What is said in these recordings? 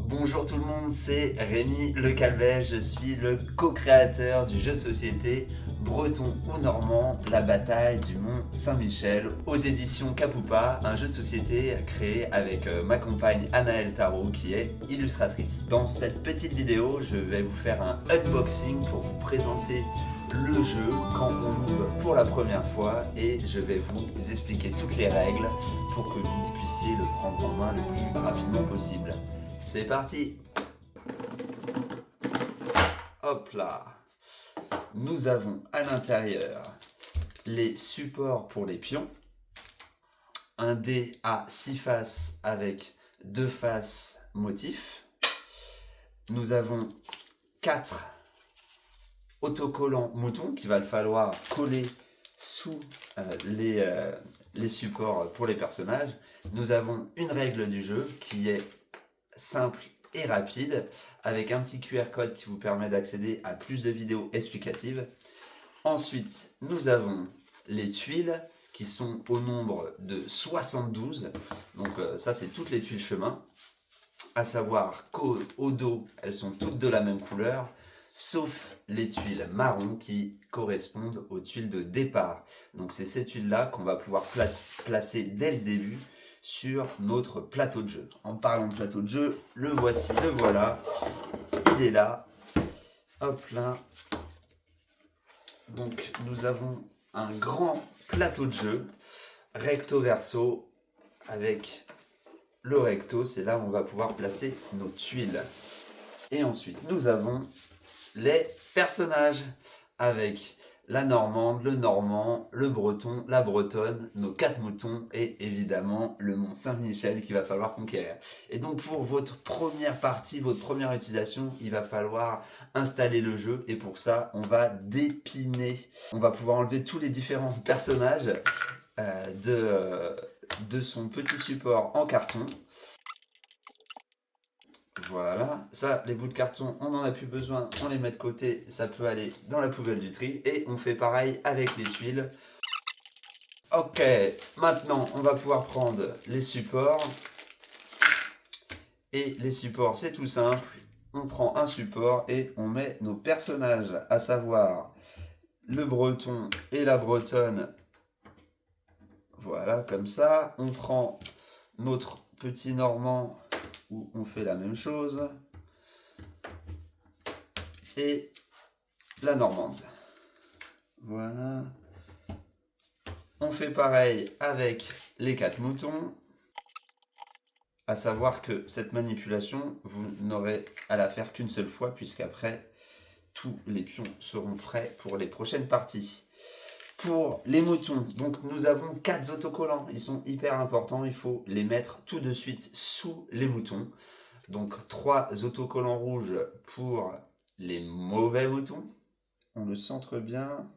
Bonjour tout le monde, c'est Rémi Le Calvet, je suis le co-créateur du jeu de société breton ou normand, la bataille du Mont Saint-Michel, aux éditions Capoupa, un jeu de société créé avec ma compagne Anaëlle Tarot qui est illustratrice. Dans cette petite vidéo, je vais vous faire un unboxing pour vous présenter le jeu quand on l'ouvre pour la première fois et je vais vous expliquer toutes les règles pour que vous puissiez le prendre en main le plus rapidement possible. C'est parti! Hop là! Nous avons à l'intérieur les supports pour les pions, un dé à 6 faces avec 2 faces motifs. Nous avons 4 autocollants moutons qu'il va falloir coller sous les supports pour les personnages. Nous avons une règle du jeu qui est simple et rapide, avec un petit QR code qui vous permet d'accéder à plus de vidéos explicatives. Ensuite, nous avons les tuiles qui sont au nombre de 72. Donc ça, c'est toutes les tuiles chemin. À savoir qu'au dos, elles sont toutes de la même couleur, sauf les tuiles marron qui correspondent aux tuiles de départ. Donc c'est ces tuiles-là qu'on va pouvoir placer dès le début sur notre plateau de jeu. En parlant de plateau de jeu, le voici, le voilà, il est là, hop là. Donc nous avons un grand plateau de jeu, recto verso, avec le recto, c'est là où on va pouvoir placer nos tuiles. Et ensuite nous avons les personnages, avec la normande, le normand, le breton, la bretonne, nos 4 moutons et évidemment le Mont Saint-Michel qu'il va falloir conquérir. Et donc pour votre première partie, votre première utilisation, il va falloir installer le jeu et pour ça on va dépiner. On va pouvoir enlever tous les différents personnages de son petit support en carton. Voilà, ça, les bouts de carton, on n'en a plus besoin, on les met de côté, ça peut aller dans la poubelle du tri. Et on fait pareil avec les tuiles. Ok, maintenant, on va pouvoir prendre les supports. Et les supports, c'est tout simple. On prend un support et on met nos personnages, à savoir le breton et la bretonne. Voilà, comme ça. On prend notre petit normand où on fait la même chose. Et la normande. Voilà. On fait pareil avec les 4 moutons. À savoir que cette manipulation, vous n'aurez à la faire qu'une seule fois, puisqu'après, tous les pions seront prêts pour les prochaines parties. Pour les moutons, donc nous avons 4 autocollants. Ils sont hyper importants, il faut les mettre tout de suite sous les moutons. Donc 3 autocollants rouges pour les mauvais moutons. On le centre bien.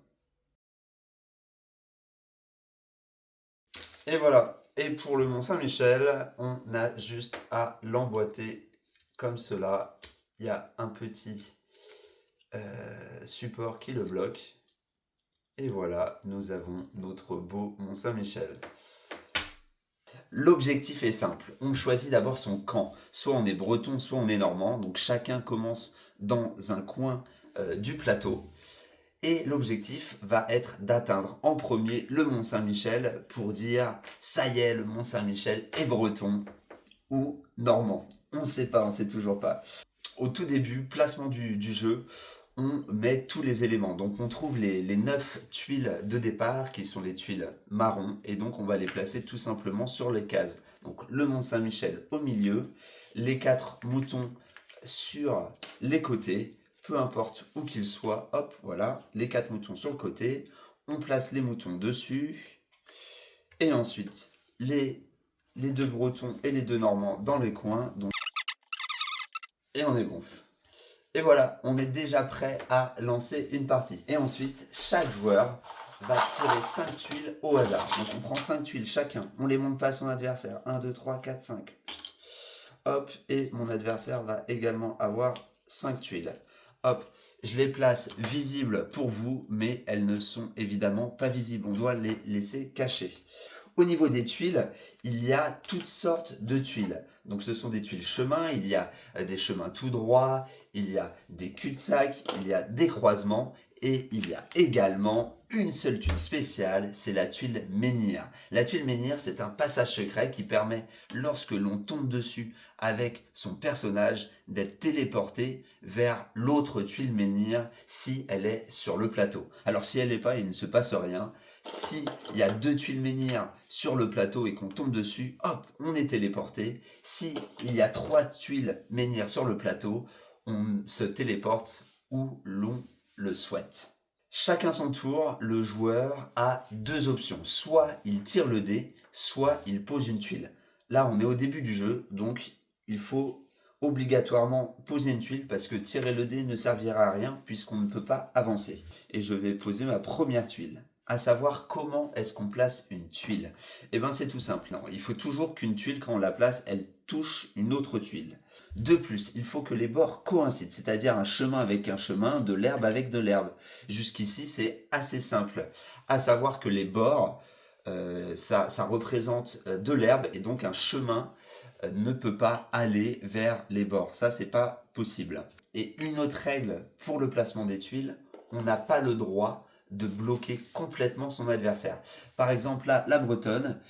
Et voilà. Et pour le Mont Saint-Michel, on a juste à l'emboîter comme cela. Il y a un petit support qui le bloque. Et voilà, nous avons notre beau Mont Saint-Michel. L'objectif est simple. On choisit d'abord son camp. Soit on est breton, soit on est normand. Donc chacun commence dans un coin du plateau. Et l'objectif va être d'atteindre en premier le Mont Saint-Michel pour dire « ça y est, le Mont Saint-Michel est breton ou normand ». On ne sait pas, on ne sait toujours pas. Au tout début, placement du jeu, on met tous les éléments. Donc on trouve les 9 tuiles de départ qui sont les tuiles marron et donc on va les placer tout simplement sur les cases. Donc le Mont Saint-Michel au milieu, les 4 moutons sur les côtés. Peu importe où qu'ils soient, hop, voilà, les 4 moutons sur le côté, on place les moutons dessus, et ensuite les 2 bretons et les 2 normands dans les coins, donc... et on est bon. Et voilà, on est déjà prêt à lancer une partie. Et ensuite, chaque joueur va tirer 5 tuiles au hasard. Donc on prend 5 tuiles chacun, on les monte pas à son adversaire, 1, 2, 3, 4, 5. Hop, et mon adversaire va également avoir 5 tuiles. Hop, je les place visibles pour vous, mais elles ne sont évidemment pas visibles. On doit les laisser cachées. Au niveau des tuiles, il y a toutes sortes de tuiles. Donc ce sont des tuiles chemin, il y a des chemins tout droits, il y a des cul-de-sac, il y a des croisements et il y a également une seule tuile spéciale, c'est la tuile menhir. La tuile menhir, c'est un passage secret qui permet, lorsque l'on tombe dessus avec son personnage, d'être téléporté vers l'autre tuile menhir si elle est sur le plateau. Alors si elle n'est pas, il ne se passe rien. Si il y a deux tuiles menhir sur le plateau et qu'on tombe dessus, hop, on est téléporté. Si il y a trois tuiles menhir sur le plateau, on se téléporte où l'on le souhaite. Chacun son tour, le joueur a deux options. Soit il tire le dé, soit il pose une tuile. Là, on est au début du jeu, donc il faut obligatoirement poser une tuile parce que tirer le dé ne servira à rien puisqu'on ne peut pas avancer. Et je vais poser ma première tuile. À savoir comment est-ce qu'on place une tuile. Eh bien c'est tout simple. Non, il faut toujours qu'une tuile, quand on la place, elle touche une autre tuile. De plus, il faut que les bords coïncident, c'est-à-dire un chemin avec un chemin, de l'herbe avec de l'herbe. Jusqu'ici, c'est assez simple. À savoir que les bords, ça représente de l'herbe et donc un chemin ne peut pas aller vers les bords. Ça, c'est pas possible. Et une autre règle pour le placement des tuiles, on n'a pas le droit de bloquer complètement son adversaire. Par exemple, là, la bretonne,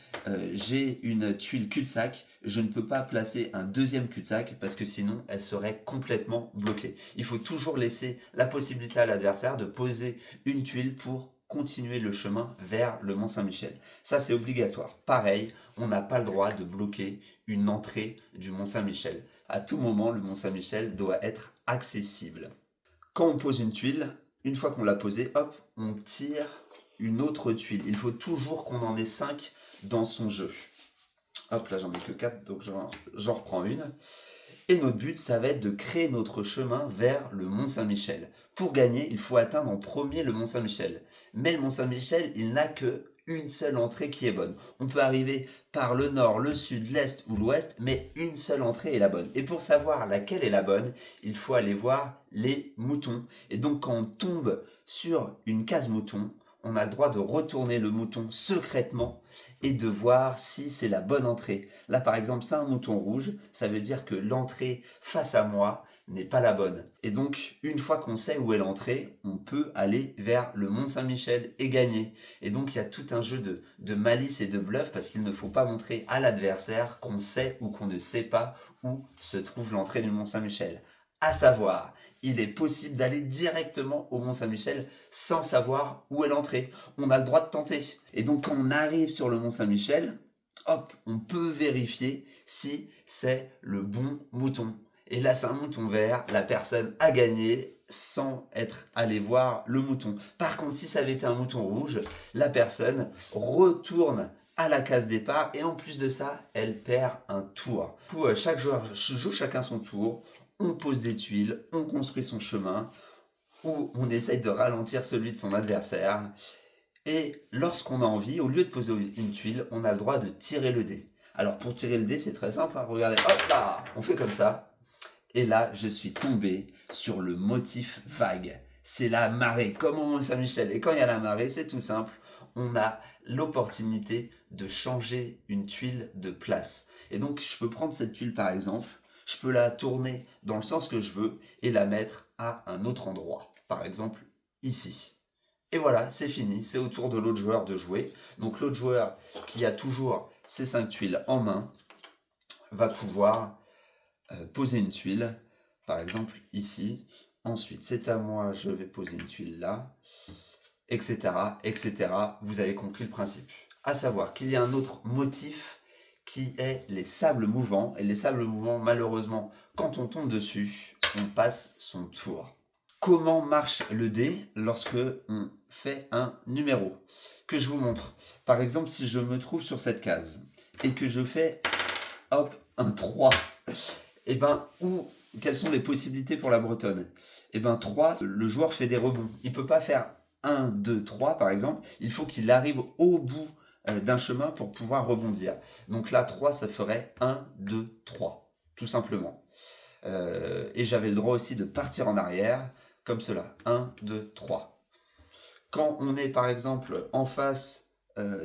j'ai une tuile cul-de-sac, je ne peux pas placer un deuxième cul-de-sac parce que sinon elle serait complètement bloquée. Il faut toujours laisser la possibilité à l'adversaire de poser une tuile pour continuer le chemin vers le Mont Saint-Michel. Ça, c'est obligatoire. Pareil, on n'a pas le droit de bloquer une entrée du Mont Saint-Michel. À tout moment, le Mont Saint-Michel doit être accessible. Quand on pose une tuile, une fois qu'on l'a posée, hop, on tire une autre tuile. Il faut toujours qu'on en ait 5 dans son jeu. Hop, là j'en ai que 4, donc j'en reprends une. Et notre but, ça va être de créer notre chemin vers le Mont Saint-Michel. Pour gagner, il faut atteindre en premier le Mont Saint-Michel. Mais le Mont Saint-Michel, il n'a que une seule entrée qui est bonne. On peut arriver par le nord, le sud, l'est ou l'ouest, mais une seule entrée est la bonne. Et pour savoir laquelle est la bonne, il faut aller voir les moutons. Et donc quand on tombe sur une case mouton, on a le droit de retourner le mouton secrètement et de voir si c'est la bonne entrée. Là par exemple, c'est un mouton rouge, ça veut dire que l'entrée face à moi n'est pas la bonne. Et donc, une fois qu'on sait où est l'entrée, on peut aller vers le Mont Saint-Michel et gagner. Et donc, il y a tout un jeu de malice et de bluff parce qu'il ne faut pas montrer à l'adversaire qu'on sait ou qu'on ne sait pas où se trouve l'entrée du Mont Saint-Michel. À savoir, il est possible d'aller directement au Mont Saint-Michel sans savoir où est l'entrée. On a le droit de tenter. Et donc, quand on arrive sur le Mont Saint-Michel, hop, on peut vérifier si c'est le bon mouton. Et là, c'est un mouton vert, la personne a gagné sans être allé voir le mouton. Par contre, si ça avait été un mouton rouge, la personne retourne à la case départ et en plus de ça, elle perd un tour. Du coup, chaque joueur joue chacun son tour, on pose des tuiles, on construit son chemin, ou on essaye de ralentir celui de son adversaire. Et lorsqu'on a envie, au lieu de poser une tuile, on a le droit de tirer le dé. Alors pour tirer le dé, c'est très simple, hein. Regardez, hop là, on fait comme ça. Et là, je suis tombé sur le motif vague. C'est la marée, comme au Mont-Saint-Michel. Et quand il y a la marée, c'est tout simple. On a l'opportunité de changer une tuile de place. Et donc, je peux prendre cette tuile par exemple, je peux la tourner dans le sens que je veux et la mettre à un autre endroit. Par exemple, ici. Et voilà, c'est fini. C'est au tour de l'autre joueur de jouer. Donc, l'autre joueur qui a toujours ses 5 tuiles en main va pouvoir poser une tuile, par exemple ici. Ensuite, c'est à moi, je vais poser une tuile là, etc., etc. Vous avez compris le principe. À savoir qu'il y a un autre motif qui est les sables mouvants. Et les sables mouvants, malheureusement, quand on tombe dessus, on passe son tour. Comment marche le dé lorsque on fait un numéro? Que je vous montre. Par exemple, si je me trouve sur cette case et que je fais, hop, un 3, et ben, quelles sont les possibilités pour la bretonne? Et ben 3, le joueur fait des rebonds. Il ne peut pas faire 1, 2, 3 par exemple. Il faut qu'il arrive au bout d'un chemin pour pouvoir rebondir. Donc là, 3, ça ferait 1, 2, 3, tout simplement. Et j'avais le droit aussi de partir en arrière, comme cela. 1, 2, 3. Quand on est par exemple en face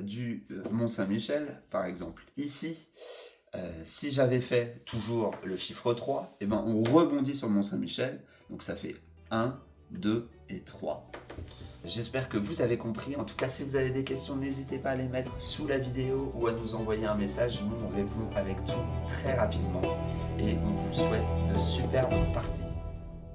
du Mont-Saint-Michel, par exemple ici, si j'avais fait toujours le chiffre 3, et ben on rebondit sur le Mont-Saint-Michel, donc ça fait 1, 2 et 3. J'espère que vous avez compris. En tout cas, si vous avez des questions, n'hésitez pas à les mettre sous la vidéo ou à nous envoyer un message. Nous, on répond avec tout très rapidement. Et on vous souhaite de superbes parties.